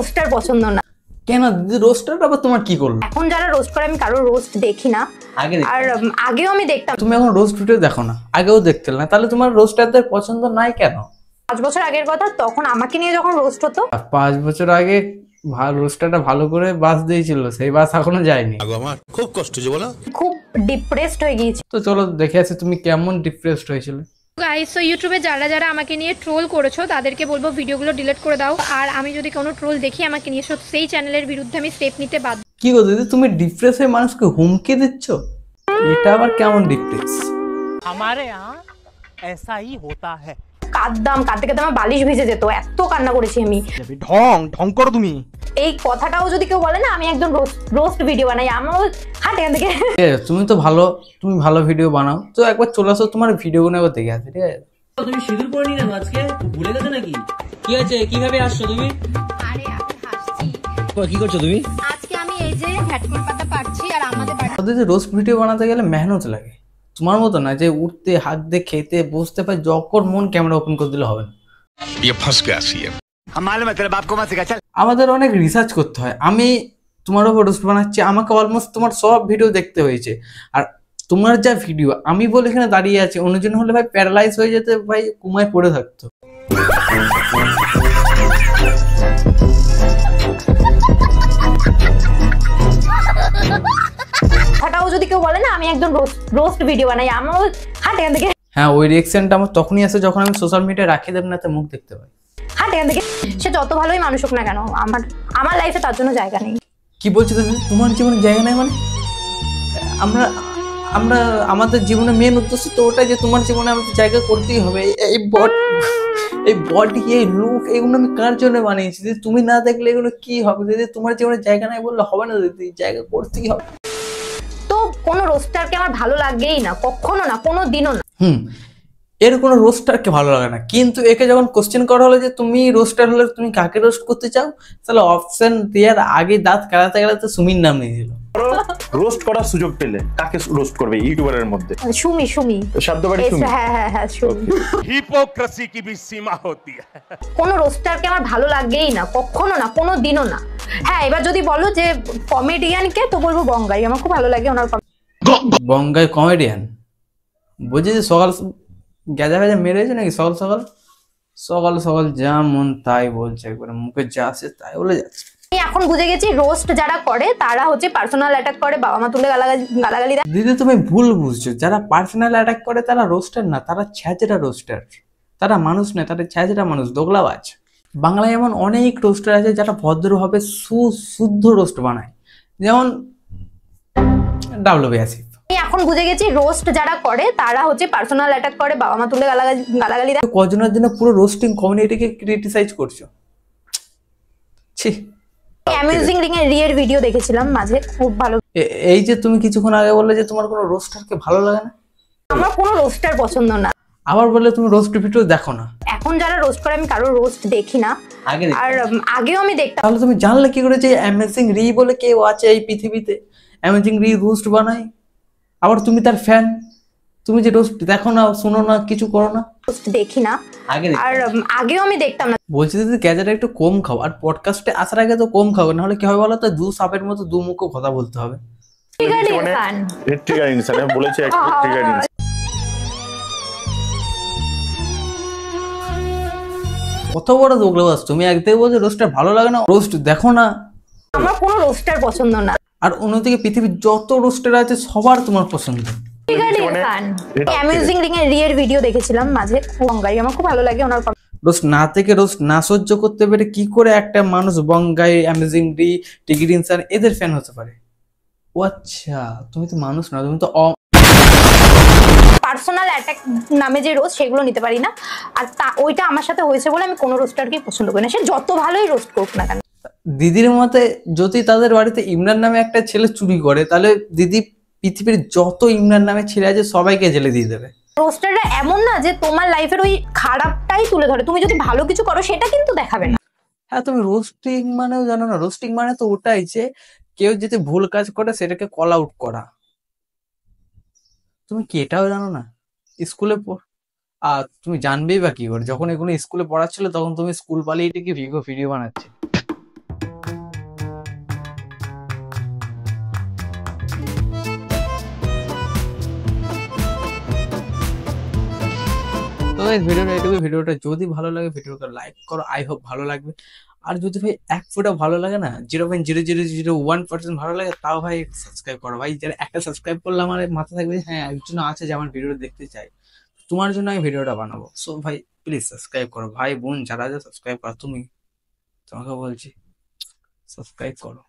Roaster পছন্দ না। কেন দিদি, রোস্টার আবার তোমার কি করলো? এখন যারা রোস্ট করে আমি কারো রোস্ট দেখি না, আর আগেও আমি দেখতাম। তুমি এখন রোস্ট ভিডিও দেখো না, আগেও দেখতে না, তাহলে তোমার রোস্টারদের পছন্দ নাই কেন? 5 বছর আগের কথা, তখন আমাকে নিয়ে যখন রোস্ট হতো। 5 বছর আগে রোস্টারটা ভালো করে বাস দিয়েছিল, সেই বাস এখনো যায়নি। আমার খুব কষ্ট হয়েছে বলো, খুব ডিপ্রেসড হয়ে গিয়েছি। তো চলো দেখে আসি তুমি কেমন ডিপ্রেসড হয়েছিল। গাইস, সো ইউটিউবে যারা আমাকে নিয়ে ট্রোল করেছো তাদেরকে বলবো ভিডিওগুলো ডিলিট করে দাও। আর আমি যদি কোনো ট্রোল দেখি আমাকে নিয়ে, সেই চ্যানেলের বিরুদ্ধে আমি স্টেপ নিতে বাধ্য। কি গো দিদি, তুমি ডিপ্রেস হয়ে মানুষকে হুমকি দিচ্ছ? এটা আবার কেমন ডিপ্রেস? हमारे यहाँ ऐसा ही होता है। কাঁদতে কাঁদতে আমার বালিশ ভিজে যেত, এত কান্না করেছি আমি। ঢং করো তুমি। এই কথাটাও যদি কেউ বলে না আমি একজন রোস্ট ভিডিও বানাই, আমার হাট এখান থেকে। তুমি তো তুমি ভালো ভিডিও বানাও, তো একবার চলে আসো, তোমার ভিডিও গুলো দেখে আসি, ঠিক আছে? তুমি সিঁদুর পরে নিলে আজকে ভুলে গেছো নাকি? কি আছে, কিভাবে আসছো তুমি? আরে আমি হাসছি। কি করছো তুমি? আজকে আমি এই যে ভ্যাটকল পাতা পাচ্ছি, আর আমাদের বাড়িতে রোস্ট ভিডিও বানাতে গেলে মেহনত লাগে। তোমার মতো না যে উঠতে, হাত দিয়ে খেতে, বসতে পারে, যখন মন ক্যামেরা ওপেন করে দিলে হবে না। আমাদের অনেক রিসার্চ করতে হয়। আমি তোমার উপর রোস্ট বানাচ্ছি, আমাকে অলমোস্ট তোমার সব ভিডিও দেখতে হয়েছে। আর তোমার যা ভিডিও, আমি বলে এখানে দাঁড়িয়ে আছি, অন্যজন হলে ভাই প্যারালাইজ হয়ে যেতে, ভাই কুমায় পড়ে থাকতো। কথাটাও যদি কেউ বলে না আমি একজন রোস্ট ভিডিও বানাই, আমার হাট এখান থেকে। হ্যাঁ, ওই রিঅ্যাকশনটা আমার তখনই আসে যখন আমি সোশ্যাল মিডিয়ায় রাখি দেব না, মুখ দেখতে পাই। হাট এখান থেকে। সে যত ভালোই মানুষ হোক না কেন, আমার লাইফে তার জন্য জায়গা নেই। কি বলছো দিদি, তোমার জীবনে জায়গা নেই মানে? আমরা আমাদের জীবনে মেন উদ্দেশ্য তো ওটাই যে তোমার জীবনে আমাদের জায়গা করতেই হবে। এই বডি, এই লুক, এগুলো আমি কার জন্য বানিয়েছি দিদি? তুমি না দেখলে এগুলো কি হবে দিদি? তোমার জীবনে জায়গা নাই বললে হবে না দিদি, জায়গা করতেই হবে। তো কোনো রোস্টারকে আমার ভালো লাগেই না, কখনো না, কোনো দিনও না। এর কোনো রোস্টারকে ভালো লাগে না, কিন্তু একে যখন কোশ্চেন করা হলো যে তুমি রোস্টার হলে তুমি কাকে রোস্ট করতে চাও, তাহলে অপশন দেওয়ার আগে দাঁত কাটাতে কাটাতে সুমির নাম নিয়ে দিল। রোস্ট করার সুযোগ পেলে কাকে রোস্ট করবে ইউটিউবারের মধ্যে? সুমি শব্দবাড়ি সুমি। হ্যাঁ সুমি। হিপোক্রেসি কি भी सीमा होती है। কোনো রোস্টারকে আমার ভালো লাগেই না, কখনো না, কোনো দিনও না। হ্যাঁ, এবার যদি বলো যে কমেডিয়ানকে, তো বলবো বঙ্গাই, আমার খুব ভালো লাগে ওনার। বঙ্গাই কমেডিয়ান বুঝি যে সকাল গেজা ভেজা মেরেছে নাকি? সকাল সকাল যা মন তাই বলছে, একবারে মুখে যা আসে তাই বলে যাচ্ছে। আমি এখন বুঝে গেছি রোস্ট যারা করে তারা হচ্ছে পার্সোনাল অ্যাটাক করে, বাবা মা তুলে গালাগালি দেয়। দিদি তুমি ভুল বুঝছো, যারা পার্সোনাল অ্যাটাক করে তারা রোস্টার না, তারা ছ্যাচরা রোস্টার। তারা মানুষ নয়, তারা ছ্যাচরা মানুষ, দোগলাবাজ। বাংলায় এমন অনেক রোস্টার আছে যারা ভদ্রভাবে সুশুদ্ধ রোস্ট বানায়, যেমন WBC। আমি এখন বুঝে গেছি রোস্ট যারা করে তারা হচ্ছে পার্সোনাল অ্যাটাক করে, বাবা মা তুলে গালাগালি দেয়। কজনের জন্য পুরো রোস্টিং কমিউনিটিকে ক্রিটিসাইজ করছো? ছি। অ্যামেজিং রিয়ের ভিডিও দেখেছিলাম মাঝে, খুব ভালো। এই যে তুমি কিছুক্ষণ আগে বললে যে তোমার কোনো রোস্টারকে ভালো লাগে না। আমার কোনো রোস্টার পছন্দ না। আবার বললে তুমি রোস্ট ভিডিও দেখো না। এখন যারা রোস্ট করে আমি কারো রোস্ট দেখি না, আর আগেও আমি দেখতাম। তাহলে তুমি জানলে কি করে যে অ্যামেজিং রি বলে কেউ আছে এই পৃথিবীতে? অ্যামেজিং রি রোস্ট বানায়, আবার তুমি তার ফ্যান। তুমি যে রোস্ট দেখো না, শুনো না, কিছু করো না। রোস্ট দেখি না, আর আগেও আমি দেখতাম না। বলছি দিদি গ্যাজেট একটু কম খাও, আর পডকাস্টে আসার আগে তো কম খাও, নাহলে কি হবে বলো তো? দু সাপের মতো দু মুখো কথা বলতে হবে। কত বড় দোগলাবাজ তুমি! একদিকে বলছো রোস্টার ভালো লাগে না, রোস্ট দেখো না। আমার কোনো রোস্টার পছন্দ না। আর অন্যদিকে পৃথিবীর যত রোস্টার আছে সবার তোমার পছন্দ। অ্যামেজিং রিয়ের ভিডিও দেখেছিলাম মাঝে, বঙ্গাই, আমার খুব ভালো লাগে ওনার। রোস্ট না থেকে রোস্ট না সহ্য করতে পেরে কি করে একটা মানুষ বঙ্গাই, অ্যামেজিং রি, টিকিট ইনসান এদের ফ্যান হতে পারে? ও আচ্ছা, তুমি তো মানুষ না, তুমি তো পার্সোনাল অ্যাটাক নামে যে রোস্ট, সেগুলো নিতে পারি না। আর ওইটা আমার সাথে হয়েছে বলে আমি কোনো রোস্টারকেই পছন্দ করি না, সে যত ভালোই রোস্ট করুক না কেন। দিদির মতে যদি তাদের বাড়িতে ইমরান নামে একটা ছেলে চুরি করে, তাহলে দিদি পৃথিবীর যত ইমরান নামে ছেলে আছে সবাইকে জেলে দিয়ে দেবে। রোস্টাররা এমন না যে তোমার লাইফের ওই খারাপটাই তুলে ধরে, তুমি যদি ভালো কিছু করো সেটা কিন্তু দেখাবে না। হ্যাঁ, তুমি রোস্টিং মানেও জানো না? রোস্টিং মানে তো ওটাই যে কেউ যদি ভুল কাজ করে সেটাকে কল আউট করা। তুমি কি এটাও জানো না? স্কুলে আর তুমি জানবেই বা কি করে? যখন এগুলো স্কুলে পড়াচ্ছিল তখন তুমি স্কুল পালিয়ে ভিডিও বানাচ্ছে। তো guys, ভিডিওটা এটুকু। ভিডিওটা যদি ভালো লাগে ভিডিওটা লাইক করো, আই হোপ ভালো লাগবে। আর যদি ভাই এক ফোঁটা ভালো লাগে না, 0.0001% ভালো লাগে, তাও ভাই সাবস্ক্রাইব করো ভাই। যারা একটা সাবস্ক্রাইব করলে আমার মাথা থাকবে যে হ্যাঁ একজন আছে যে আমার ভিডিওটা দেখতে চাই, তোমার জন্য আমি ভিডিওটা বানাবো। সো ভাই প্লিজ সাবস্ক্রাইব করো, ভাই বোন যারা সাবস্ক্রাইব করো, তোমাকে বলছি সাবস্ক্রাইব করো।